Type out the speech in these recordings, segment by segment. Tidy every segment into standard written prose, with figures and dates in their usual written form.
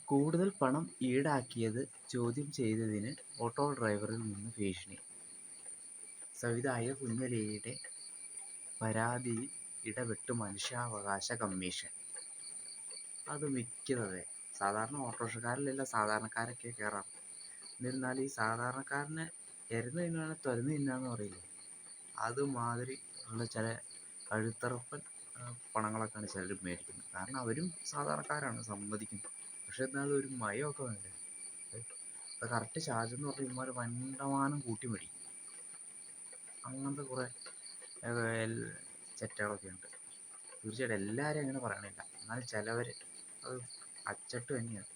കൂടുതൽ പണം ഈടാക്കിയത് ചോദ്യം ചെയ്തതിന് ഓട്ടോ ഡ്രൈവറിൽ നിന്ന് ഭീഷണി. സവിതായ കുഞ്ഞലിയുടെ പരാതിയിൽ ഇടപെട്ട് മനുഷ്യാവകാശ കമ്മീഷൻ. അത് മിക്കതേ സാധാരണ ഓട്ടോറിക്ഷക്കാരിലല്ല സാധാരണക്കാരൊക്കെ കയറാറ്. എന്നിരുന്നാലും ഈ സാധാരണക്കാരനെ എരുന്ന് തിന്നാണ് തുരന്ന് തിന്നാന്ന് പറയില്ലേ, അതുമാതിരി ഉള്ള ചില കഴുത്തറപ്പൻ പണങ്ങളൊക്കെയാണ് ചിലർ മേടിക്കുന്നത്. കാരണം അവരും സാധാരണക്കാരാണ്, സമ്മതിക്കുന്നു. പക്ഷെ എന്നാലും ഒരു മയമൊക്കെ വേണ്ടേ. അത് കറക്റ്റ് ചാർജ് എന്ന് പറഞ്ഞാൽ ഇമാർ വണ്ടമാനം കൂട്ടി മേടിക്കും. അങ്ങനത്തെ കുറേ ചെറ്റകളൊക്കെ ഉണ്ട്. തീർച്ചയായിട്ടും എല്ലാവരും അങ്ങനെ പറയണില്ല, എന്നാലും ചിലവർ അത് അച്ചട്ട് തന്നെയാണ്.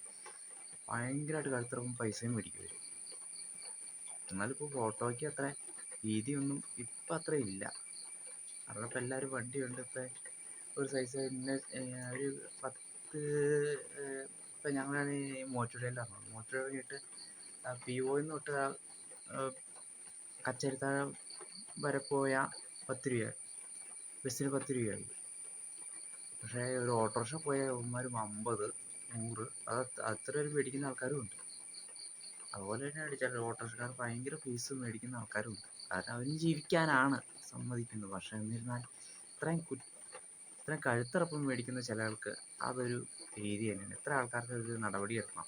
ഭയങ്കരമായിട്ട് കഴുത്തിറക്കും പൈസയും മേടിക്കും അവർ. എന്നാലും ഇപ്പോൾ ഫോട്ടോയ്ക്ക് അത്ര രീതിയൊന്നും ഇപ്പം അത്ര ഇല്ല. കാരണം ഇപ്പം എല്ലാവരും വണ്ടിയുണ്ട്. ഇപ്പം ഒരു സൈസ് ഇന്ന ഒരു 10 ഇപ്പം ഞങ്ങളാണ് മോറ്റുപുഴയിലാണ്. മോറ്റുപുഴ കഴിഞ്ഞിട്ട് PO തൊട്ട് കച്ചേരിത്താഴം വരെ പോയാൽ 10 രൂപ, ബസ്സിന് 10 രൂപയായി. പക്ഷേ ഒരു ഓട്ടോറിക്ഷ പോയ ഇവന്മാർ 50, 100 അത്ര ഒരു മേടിക്കുന്ന ആൾക്കാരും ഉണ്ട്. അതുപോലെ തന്നെയാണ് ചില ഓട്ടോറിക്ഷക്കാർ ഭയങ്കര ഫീസ് മേടിക്കുന്ന ആൾക്കാരും ഉണ്ട്. കാരണം അവരും ജീവിക്കാനാണ് സമ്മതിക്കുന്നത്. പക്ഷേ എന്നിരുന്നാൽ ഇത്രയും കഴുത്തിറപ്പം മേടിക്കുന്ന ചില ആൾക്ക് അതൊരു രീതി തന്നെയാണ്. എത്ര ആൾക്കാർക്ക് ഒരു നടപടി എടുക്കണം.